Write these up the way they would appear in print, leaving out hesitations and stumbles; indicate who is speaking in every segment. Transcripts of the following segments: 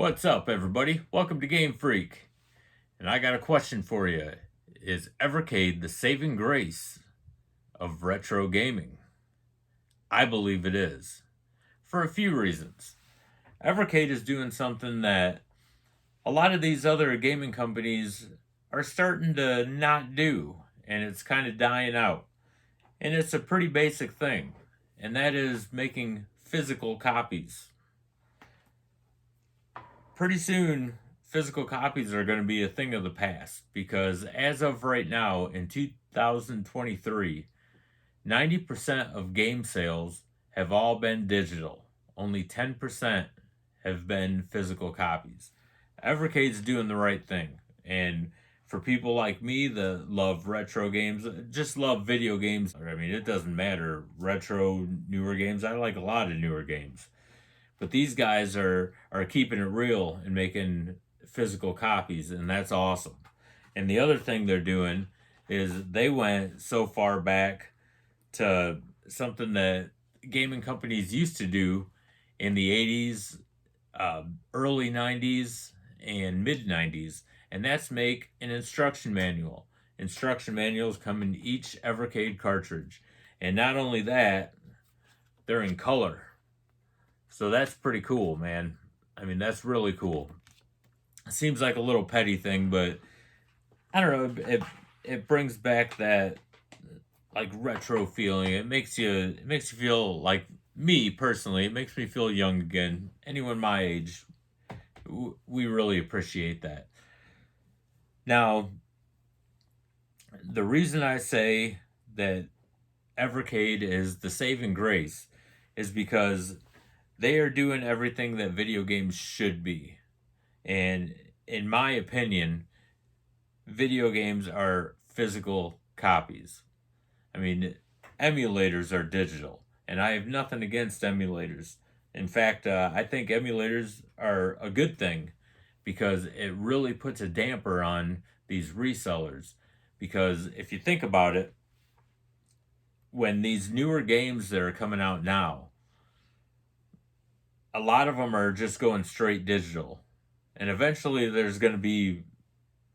Speaker 1: What's up, everybody? Welcome to GameFreak. And I got a question for you. Is Evercade the saving grace of retro gaming? I believe it is, for a few reasons. Evercade is doing something that a lot of these other gaming companies are starting to not do, and it's kind of dying out. And it's a pretty basic thing, and that is making physical copies. Pretty soon, physical copies are going to be a thing of the past because as of right now in 2023, 90% of game sales have all been digital. Only 10% have been physical copies. Evercade's doing the right thing. And for people like me that love retro games, just love video games, I mean, it doesn't matter. Retro, newer games, I like a lot of newer games. But these guys are keeping it real and making physical copies, and that's awesome. And the other thing they're doing is they went so far back to something that gaming companies used to do in the 80s, early 90s, and mid 90s, and that's make an instruction manual. Instruction manuals come in each Evercade cartridge. And not only that, they're in color. So that's pretty cool, man. I mean, that's really cool. It seems like a little petty thing, but I don't know. It brings back that like retro feeling. It makes you feel like me personally. It makes me feel young again. Anyone my age, we really appreciate that. Now, the reason I say that Evercade is the saving grace is because they are doing everything that video games should be. And in my opinion, video games are physical copies. I mean, emulators are digital, and I have nothing against emulators. In fact, I think emulators are a good thing because it really puts a damper on these resellers. Because if you think about it, when these newer games that are coming out now, a lot of them are just going straight digital. And eventually there's going to be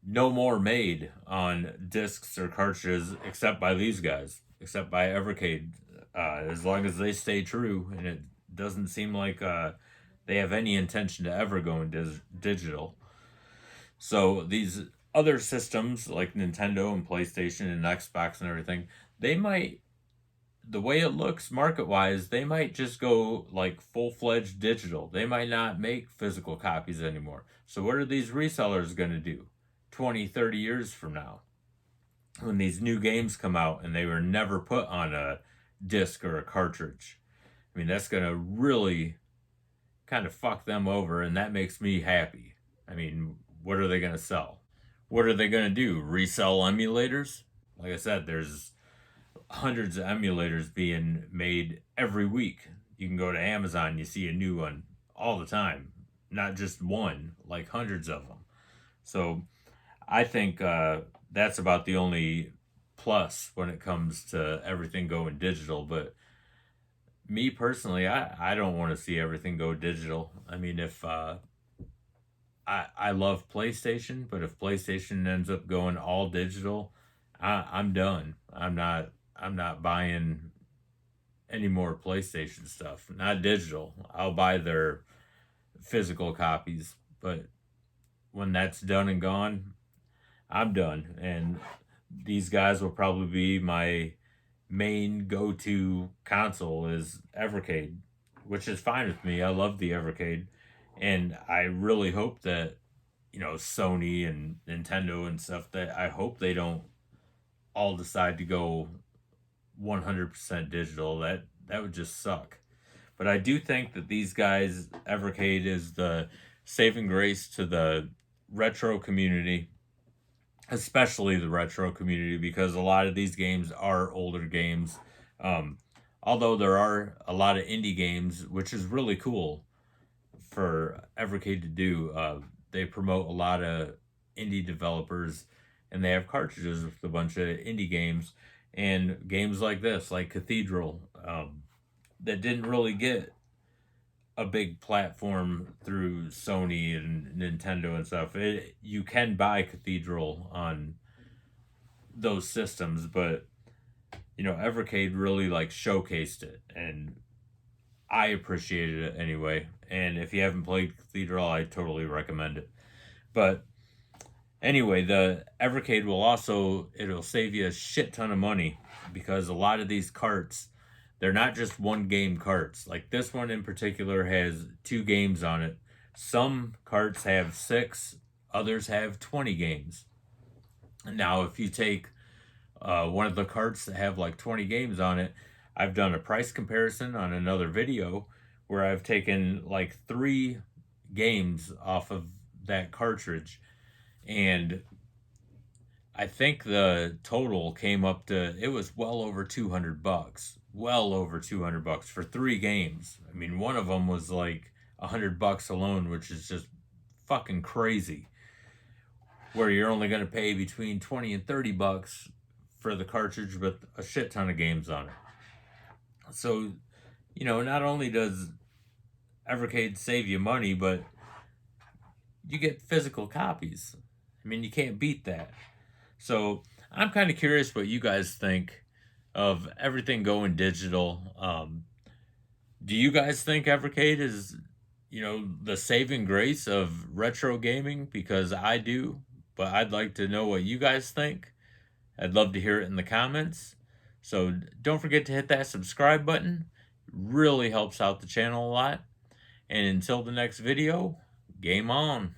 Speaker 1: no more made on discs or cartridges except by these guys, except by Evercade, as long as they stay true. And it doesn't seem like they have any intention to ever go digital. So these other systems like Nintendo and PlayStation and Xbox and everything, they might, the way it looks market wise, they might just go like full fledged digital. They might not make physical copies anymore. So, what are these resellers going to do 20, 30 years from now when these new games come out and they were never put on a disc or a cartridge? I mean, that's going to really kind of fuck them over, and that makes me happy. I mean, what are they going to sell? What are they going to do? Resell emulators? Like I said, there's hundreds of emulators being made every week. You can go to Amazon, you see a new one all the time. Not just one, like hundreds of them. So I think that's about the only plus when it comes to everything going digital. But me personally, I don't want to see everything go digital. I mean, if I love PlayStation, but if PlayStation ends up going all digital, I'm done. I'm not buying any more PlayStation stuff. Not digital. I'll buy their physical copies, but when that's done and gone, I'm done. And these guys will probably be my main go-to console is Evercade, which is fine with me. I love the Evercade, and I really hope that Sony and Nintendo and stuff, that I hope they don't all decide to go 100% digital. That would just suck. But I do think that these guys, Evercade, is the saving grace to the retro community, especially the retro community, because a lot of these games are older games. Although there are a lot of indie games, which is really cool for Evercade to do. They promote a lot of indie developers, and they have cartridges with a bunch of indie games and games like this, like Cathedral, that didn't really get a big platform through Sony and Nintendo and stuff. You can buy Cathedral on those systems, but Evercade really like showcased it, and I appreciated it anyway. And if you haven't played Cathedral, I totally recommend it. But anyway, the Evercade it'll save you a shit ton of money, because a lot of these carts, they're not just one game carts. Like this one in particular has 2 games on it. Some carts have 6, others have 20 games. Now, if you take one of the carts that have like 20 games on it, I've done a price comparison on another video where I've taken like 3 games off of that cartridge, and I think the total came up to, it was well over $200. Well over $200 for 3 games. I mean, one of them was like $100 alone, which is just fucking crazy. Where you're only going to pay between 20 and $30 for the cartridge with a shit ton of games on it. So, not only does Evercade save you money, but you get physical copies. I mean, you can't beat that. So I'm kind of curious what you guys think of everything going digital. Do you guys think Evercade is, the saving grace of retro gaming? Because I do, but I'd like to know what you guys think. I'd love to hear it in the comments. So don't forget to hit that subscribe button. It really helps out the channel a lot. And until the next video, game on.